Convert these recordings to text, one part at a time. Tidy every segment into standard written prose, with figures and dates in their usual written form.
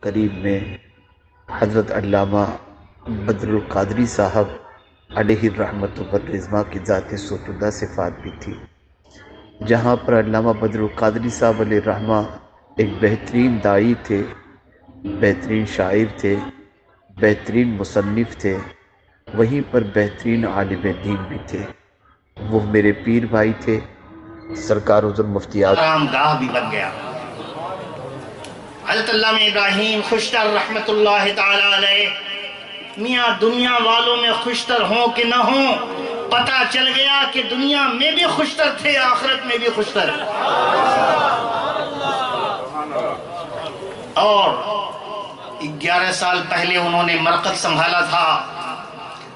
قریب میں حضرت علامہ بدر القادری صاحب علیہ الرحمۃ والرضوان کی ذات ستودہ صفات بھی تھی، جہاں پر علامہ بدر القادری صاحب علیہ الرحمہ ایک بہترین داعی تھے، بہترین شاعر تھے، بہترین مصنف تھے، وہیں پر بہترین عالم دین بھی تھے۔ وہ میرے پیر بھائی تھے، سرکار حضور مفتی آرام گاہ بھی بن گیا۔ حضرت علامہ ابراہیم خوشتر رحمت اللہ تعالی علیہ میاں دنیا والوں میں خوشتر ہوں کہ نہ ہوں، پتہ چل گیا کہ دنیا میں بھی خوشتر تھے، آخرت میں بھی خوشتر۔ اور 11 سال پہلے انہوں نے مرکز سنبھالا تھا،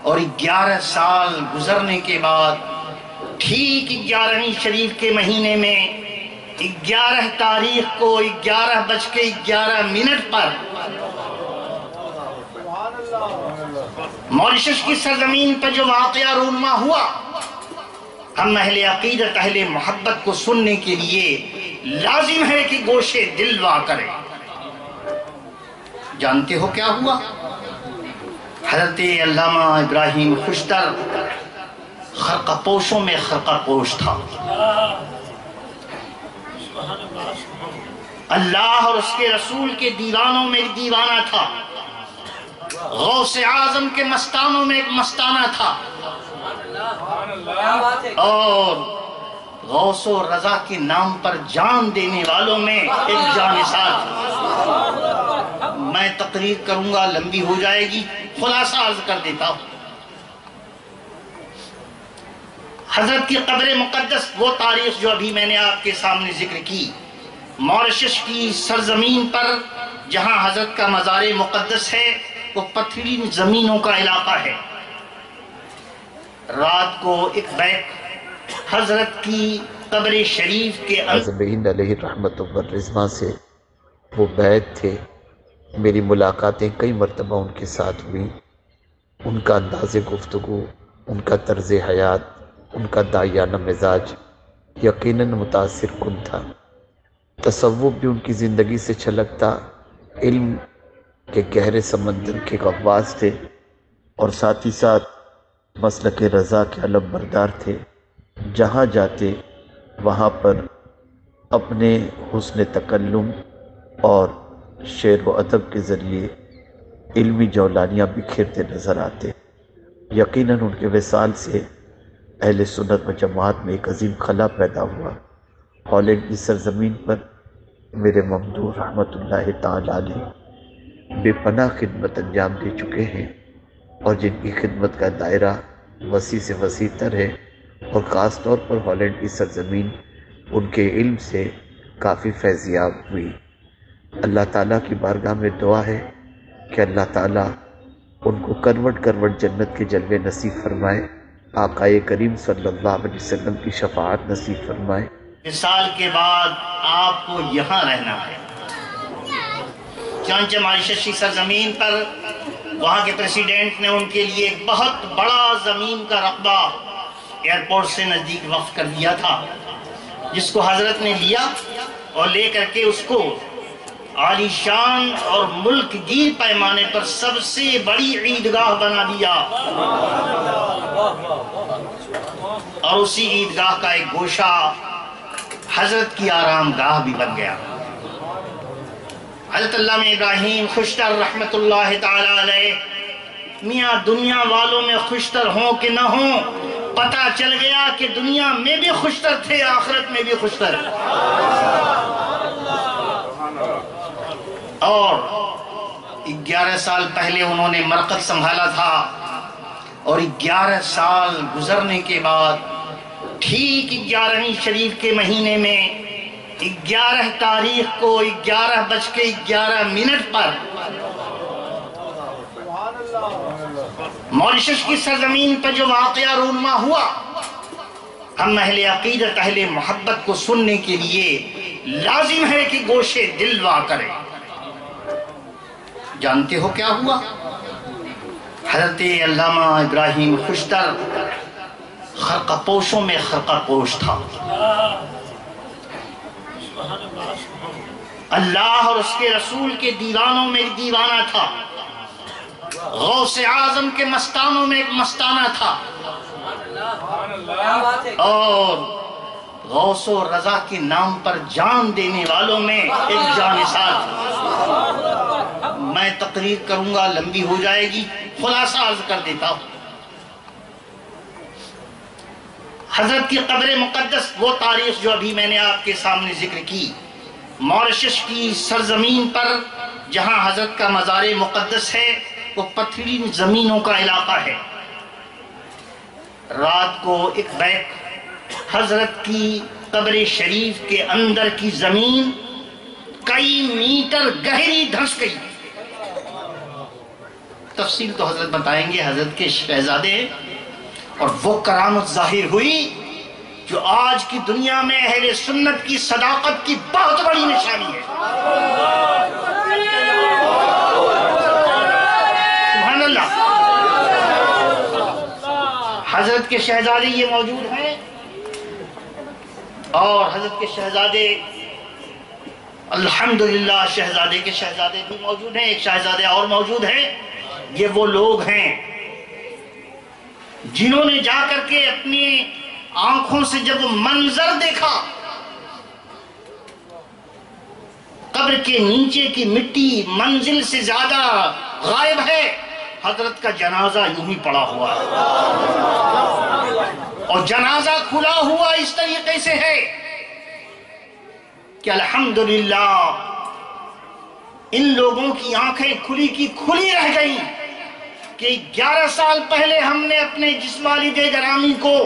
اور 11 سال گزرنے کے بعد ٹھیک 11ویں شریف کے مہینے میں 11 تاریخ کو 11:11 پر موریشس کی سرزمین پر جو واقعہ رونما ہوا، ہم اہل عقیدت اہل محبت کو سننے کے لیے لازم ہے کہ گوشے دل وا کریں۔ جانتے ہو کیا ہوا؟ حضرت علامہ ابراہیم خوشتر خرقہ پوشوں میں خرقہ پوش تھا، اللہ اور اس کے رسول کے دیوانوں میں ایک دیوانہ تھا، غوث اعظم کے مستانوں میں ایک مستانہ تھا، اور غوث و رضا کے نام پر جان دینے والوں میں ایک جانثار تھا۔ میں تقریر کروں گا، لمبی ہو جائے گی، خلاصہ عرض کر دیتا ہوں۔ حضرت کی قبر مقدس وہ تاریخ جو ابھی میں نے آپ کے سامنے ذکر کی، موریشس کی سرزمین پر جہاں حضرت کا مزار مقدس ہے، وہ پتھری زمینوں کا علاقہ ہے۔ رات کو ایک بیت حضرت کی قبر شریف کے اجمعین علیہ الرحمۃ والرضوان سے وہ بیت تھے۔ میری ملاقاتیں کئی مرتبہ ان کے ساتھ ہوئی۔ ان کا انداز گفتگو، ان کا طرز حیات، ان کا داعیانہ مزاج یقیناً متاثر کن تھا۔ تصوف بھی ان کی زندگی سے چھلکتا، علم کے گہرے سمندر کے غواص تھے، اور ساتھ ہی ساتھ مسلک رضا کے علم بردار تھے۔ جہاں جاتے وہاں پر اپنے حسن تکلم اور شعر و ادب کے ذریعے علمی جولانیاں بکھیرتے نظر آتے۔ یقیناً ان کے وصال سے اہل سنت و جماعت میں ایک عظیم خلا پیدا ہوا۔ ہالینڈ کی سرزمین پر میرے ممدوح رحمت اللہ تعالی علیہ بے پناہ خدمت انجام دے چکے ہیں، اور جن کی خدمت کا دائرہ وسیع سے وسیع تر ہے، اور خاص طور پر ہالینڈ کی سرزمین ان کے علم سے کافی فیضیاب ہوئی۔ اللہ تعالیٰ کی بارگاہ میں دعا ہے کہ اللہ تعالیٰ ان کو کروٹ کروٹ جنت کے جلوے نصیب فرمائے، آقائے کریم صلی اللہ علیہ وسلم کی شفاعت نصیب فرمائے۔ وصال کے بعد آپ کو یہاں رہنا ہے، چنانچہ موریشس کی سرزمین پر وہاں کے پریسیڈنٹ نے ان کے لیے ایک بہت بڑا زمین کا رقبہ ایئرپورٹ سے نزدیک وقف کر دیا تھا، جس کو حضرت نے لیا اور لے کر کے اس کو عالی شان اور ملک گیر پیمانے پر سب سے بڑی عیدگاہ بنا دیا، اور اسی عیدگاہ کا ایک گوشہ حضرت کی آرام گاہ بھی بن گیا۔ حضرت علامہ ابراہیم خوشتر رحمت اللہ تعالی علیہ میاں دنیا والوں میں خوشتر ہوں کہ نہ ہوں، پتہ چل گیا کہ دنیا میں بھی خوشتر تھے، آخرت میں بھی خوشتر۔ اور 11 سال پہلے انہوں نے مرکز سنبھالا تھا، اور 11 سال گزرنے کے بعد ٹھیک 11ویں شریف کے مہینے میں 11 تاریخ کو 11:11 پر موریشس کی سرزمین پر جو واقعہ رونما ہوا، ہم اہل عقیدت اہل محبت کو سننے کے لیے لازم ہے کہ گوشے دل وا کریں۔ جانتے ہو کیا ہوا؟ حضرت علامہ ابراہیم خوشتر خرقہ پوشوں میں خرقہ پوش تھا، اللہ اور اس کے رسول کے دیوانوں میں ایک دیوانہ تھا، غوث اعظم کے مستانوں میں ایک مستانہ تھا، اور غوث و رضا کے نام پر جان دینے والوں میں ایک جانثار تھا۔ میں تقریر کروں گا، لمبی ہو جائے گی، خلاصہ عرض کر دیتا ہوں۔ حضرت کی قبر مقدس، وہ تاریخ جو ابھی میں نے آپ کے سامنے ذکر کی، موریشس کی سرزمین پر جہاں حضرت کا مزار مقدس ہے، وہ پتھری زمینوں کا علاقہ ہے۔ رات کو ایک بیک حضرت کی قبر شریف کے اندر کی زمین کئی میٹر گہری دھنس گئی۔ تفصیل تو حضرت بتائیں گے، حضرت کے شہزادے ہیں، اور وہ کرامت ظاہر ہوئی جو آج کی دنیا میں اہل سنت کی صداقت کی بہت بڑی نشانی ہے۔ سبحان اللہ۔ حضرت کے شہزادے یہ موجود ہیں، اور حضرت کے شہزادے الحمدللہ شہزادے کے شہزادے بھی موجود ہیں، ایک شہزادے اور موجود ہیں۔ یہ وہ لوگ ہیں جنہوں نے جا کر کے اپنی آنکھوں سے جب منظر دیکھا، قبر کے نیچے کی مٹی منزل سے زیادہ غائب ہے، حضرت کا جنازہ یوں ہی پڑا ہوا ہے، اور جنازہ کھلا ہوا اس طریقے سے ہے کہ الحمدللہ ان لوگوں کی آنکھیں کھلی کی کھلی رہ گئیں کہ 11 سال پہلے ہم نے اپنے جس والد گرامی کو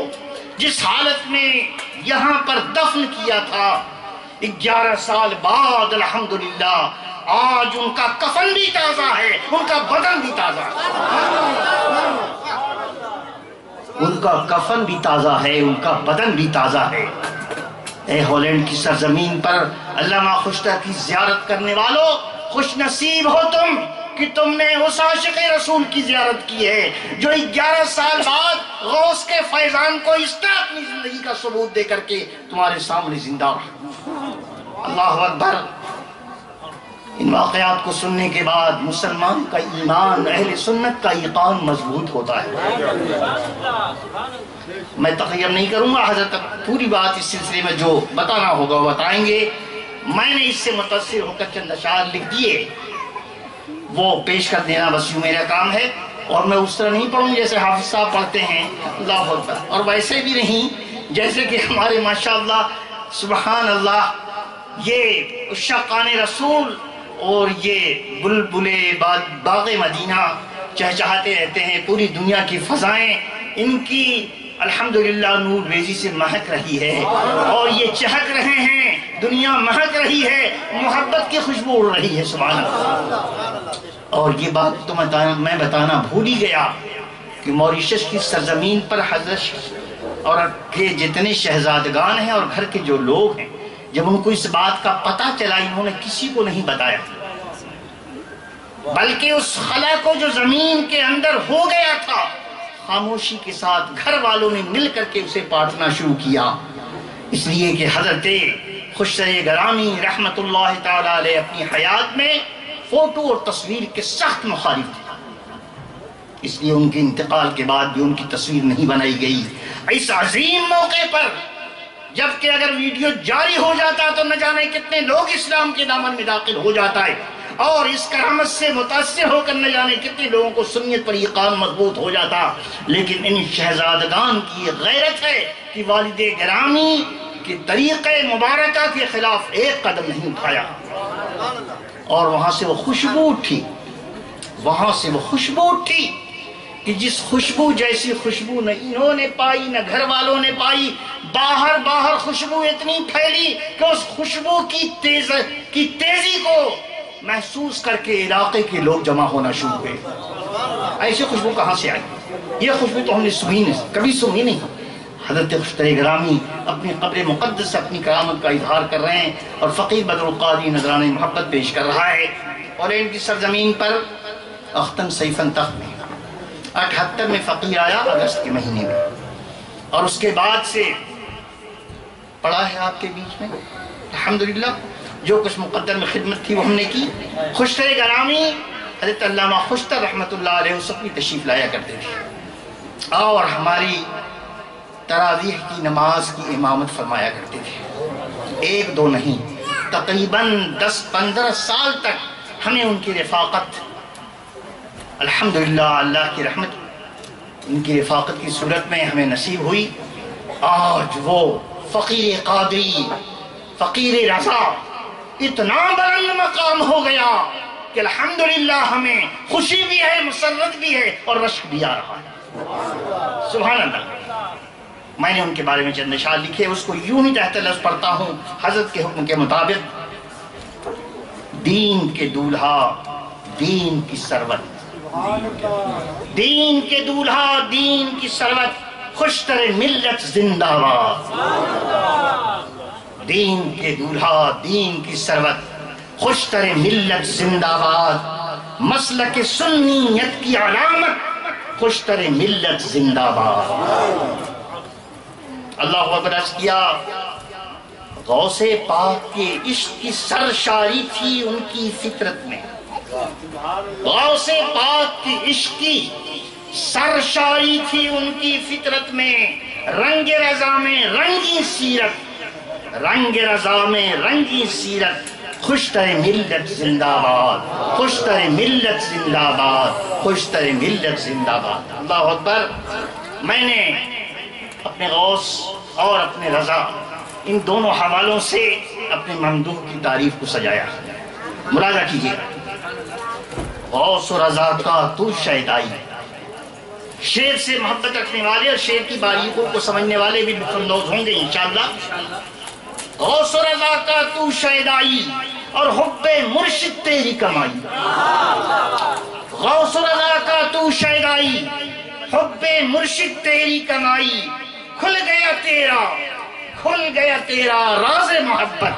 جس حالت میں یہاں پر دفن کیا تھا، 11 سال بعد الحمدللہ آج ان کا کفن بھی تازہ ہے، ان کا بدن بھی تازہ ہے، ان کا کفن بھی تازہ ہے، ان کا بدن بھی تازہ ہے۔ اے ہالینڈ کی سرزمین پر علامہ خشتر کی زیارت کرنے والوں، خوش نصیب ہو تم کہ تم نے اس عاشق رسول کی زیارت کی ہے جو 11 سال بعد غوث کے فیضان کو اس طرح اپنی زندگی کا ثبوت دے کر کے تمہارے سامنے زندہ رہا۔ اللہ اکبر۔ ان واقعات کو سننے کے بعد مسلمان کا ایمان، اہل سنت کا ایقان مضبوط ہوتا ہے۔ میں تخیر نہیں کروں گا، حضرت پوری بات اس سلسلے میں جو بتانا ہوگا وہ بتائیں گے۔ میں نے اس سے متاثر ہو کر چند اشعار لکھ دیے، وہ پیش کر دینا بس یوں میرا کام ہے، اور میں اس طرح نہیں پڑھوں جیسے حافظ صاحب پڑھتے ہیں، اللہ اکبر، اور ویسے بھی نہیں جیسے کہ ہمارے ماشاءاللہ سبحان اللہ یہ عشاقان رسول اور یہ بلبل باغ مدینہ چہچہاتے رہتے ہیں، پوری دنیا کی فضائیں ان کی الحمدللہ نور ریزی سے مہک رہی ہے، اور یہ چہک رہے ہیں، دنیا مہک رہی ہے، محبت کی خوشبو اڑ رہی ہے، سبحان اللہ۔ اور یہ بات تو میں بتانا بھول ہی گیا کہ موریشس کی سرزمین پر حضرت اور کے جتنے شہزادگان ہیں اور گھر کے جو لوگ ہیں، جب ان کو اس بات کا پتہ چلا، انہوں نے کسی کو نہیں بتایا، بلکہ اس خلا کو جو زمین کے اندر ہو گیا تھا، خاموشی کے ساتھ گھر والوں نے مل کر کے اسے پاٹنا شروع کیا، اس لیے کہ حضرت خشتر گرامی رحمت اللہ تعالی علیہ اپنی حیات میں فوٹو اور تصویر کے سخت مخالف تھے، اس لیے ان کے انتقال کے بعد بھی ان کی تصویر نہیں بنائی گئی۔ اس عظیم موقع پر جبکہ اگر ویڈیو جاری ہو جاتا تو نہ جانے کتنے لوگ اسلام کے دامن میں داخل ہو جاتا ہے، اور اس کرامت سے متاثر ہو کر نہ جانے کتنے لوگوں کو سنیت پر یقین مضبوط ہو جاتا، لیکن ان شہزادگان کی غیرت ہے کہ والد گرامی کے طریقہ مبارکہ کے خلاف ایک قدم نہیں اٹھایا، اور وہاں سے وہ خوشبو اٹھی، وہاں سے وہ خوشبو اٹھی کہ جس خوشبو جیسی خوشبو نہ انہوں نے پائی نہ گھر والوں نے پائی، باہر خوشبو اتنی پھیلی کہ اس خوشبو کی تیزی کو محسوس کر کے علاقے کے لوگ جمع ہونا شروع ہوئے۔ ایسی خوشبو کہاں سے آئی؟ یہ خوشبو تو ہم نے کبھی سنی نہیں۔ حضرت خشتر گرامی اپنی قبر مقدس سے اپنی کرامت کا اظہار کر رہے ہیں، اور فقیر بدر القادری نذران محبت پیش کر رہا ہے، اور ان کی سرزمین پر اختن سیفن تخت میں 78 میں فقیر آیا اگست کے مہینے میں، اور اس کے بعد سے پڑا ہے آپ کے بیچ میں الحمدللہ جو کچھ مقدر میں خدمت تھی وہ ہم نے کی۔ خوشتر گرامی حضرت علامہ خوشتر رحمۃ اللہ علیہ اس وقت تشریف لایا کرتے تھے اور ہماری تراویح کی نماز کی امامت فرمایا کرتے تھے۔ ایک دو نہیں، تقریباً 10-15 سال تک ہمیں ان کی رفاقت، الحمدللہ اللہ کی رحمت ان کی رفاقت کی صورت میں ہمیں نصیب ہوئی۔ آج وہ فقیر قادری، فقیر رضا اتنا بلند مقام ہو گیا کہ الحمدللہ ہمیں خوشی بھی ہے، مسرت بھی ہے اور رشک بھی آ رہا ہے۔ سبحان اللہ۔ میں نے ان کے بارے میں چند اشعار لکھے، اس کو یوں ہی تحت لفظ پڑھتا ہوں حضرت کے حکم کے مطابق۔ دین کے دولہا دین کی سروت، دین کے دولہا دین کی سروت، خوشتر ملت زندہ باد۔ دین کے دولہا دین کی سروت، خوشتر ملت زندہ باد، مسلک سنیت کی علامت، خوشتر ملت زندہ باد۔ اللہ اکبر عرض کیا، غوث پاک کے عشق کی سرشاری تھی ان کی فطرت میں، غوث پاک کی عشق کی سرشاری تھی ان کی فطرت میں، رنگ رضا میں رنگی سیرت، رنگ رضا میں رنگی سیرت، خوشتر ملت زندہ باد، خوشتر ملت زندہ باد، خوشتر ملت زندہ باد۔ اللہ اکبر۔ میں نے اپنے غوث اور اپنے رضا ان دونوں حوالوں سے اپنے ممدوح کی تعریف کو سجایا۔ ملاحظہ کیجیے، غوث و رضا کا تو شیدائی، شعر سے محبت رکھنے والے اور شعر کی باریکیوں کو سمجھنے والے بھی لطف اندوز ہوں گے انشاءاللہ۔ غوث و رضا کا تو شیدائی اور حب مرشد تیری کمائی، غوث و رضا کا تو شیدائی، حب مرشد تیری کمائی، کھل گیا تیرا، کھل گیا تیرا راز محبت،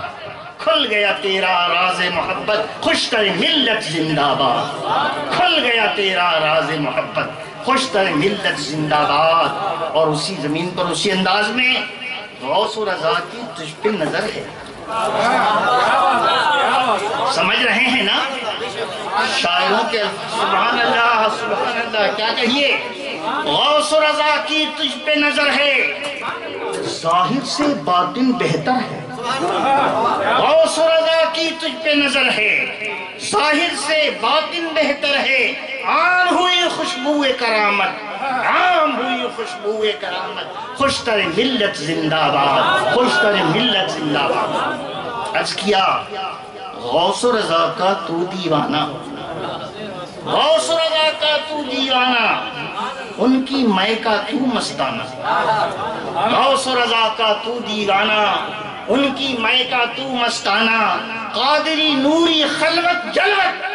کھل گیا تیرا راز محبت، خوشتر ملت زندہ باد، کھل گیا تیرا راز محبت، خوشتر ملت زندہ باد۔ اور اسی زمین پر اسی انداز میں غوث و رضا کی تجھ پہ نظر ہے۔ سمجھ رہے ہیں نا شاعروں کے؟ سبحان اللہ سبحان اللہ، کیا کہیے؟ غوث و رضا کی تجھ پہ نظر ہے، ظاہر سے باطن بہتر ہے۔ غوث و رضا کی تجھ پہ نظر ہے، ظاہر سے باطن بہتر ہے، عام ہوئی خوشبو کرامت، عام ہوئی خوشبو کرامت، خوشتر ملت زندہ باد، خوشتر ملت زندہ باد۔ عرض کیا، غوث و رضا کا تو دیوانہ، غوث و رضا کا تو دیوانہ، ان کی میں کا تو مستانہ، غوث و رضا کا تو دیوانہ، ان کی میں کا تو مستانہ، قادری نوری خلوت جلوت،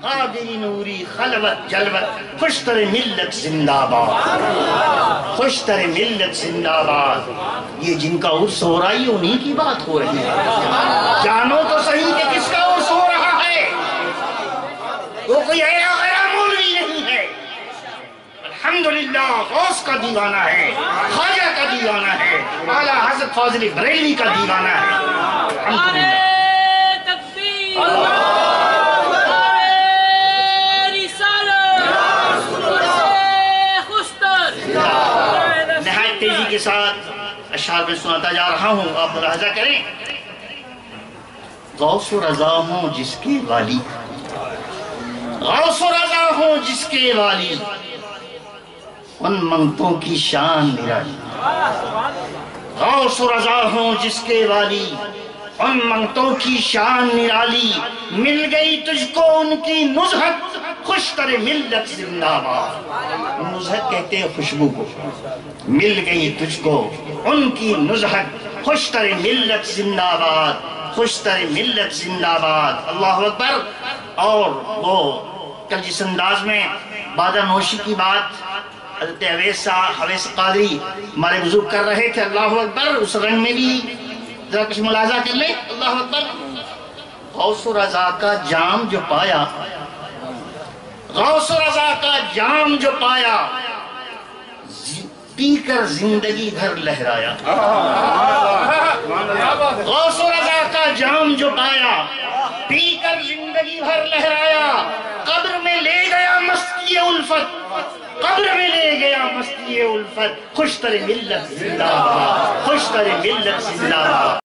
قادری نوری خلوت جلوت، خوشتر ملت زندہ باد، خوشتر ملت زندہ باد۔ یہ جن کا عرس ہو رہا ہے انہی کی بات ہو رہی ہے، جانو تو صحیح کہ کس کا عرس ہو رہا ہے، وہ کوئی ایرا غیرہ مولوی نہیں ہے، الحمدللہ غوث کا دیوانہ ہے، خواجہ کا دیوانہ ہے، اعلیٰ حضرت فاضل بریلوی کا دیوانہ ہے، الحمدللہ۔ نہایت تیزی کے ساتھ اشعار میں سناتا جا رہا ہوں، آپ ملاحظہ کریں۔ غوث و رضا ہوں جس کے والی، غوث و رضا ہوں جس کے والی، ان منگتوں کی شان نرالی، غوث و رضا ہوں جس کے والی، ان منگتوں کی شان نرالی، مل گئی تجھ کو ان کی نزہت، خوشتر ملت زندہ باد۔ نزہت کہتے ہیں خوشبو کو، مل گئی تجھ کو ان کی نزہت، خوشتر ملت زندہ باد، خوشتر ملت زندہ باد۔ اللہ اکبر۔ اور وہ کل جس انداز میں بادہ نوشی کی بات حضرت حویس قادری ہمارے بزرگ کر رہے تھے، اللہ اکبر، اس رنگ میں بھی ذرا کچھ ملاحظہ کر لیں، اللہ اکبر۔ غوث و رضا کا جام جو پایا، غوث و رضا کا جام جو پایا، پی کر زندگی بھر لہرایا، غوث و رضا کا جام جو پایا، پی کر زندگی بھر لہرایا، قبر میں لے گیا مستی الفت، قبر میں لے گیا مستی الفت، خوش تر ملت زندہ باد، خوش تر ملت زندہ باد۔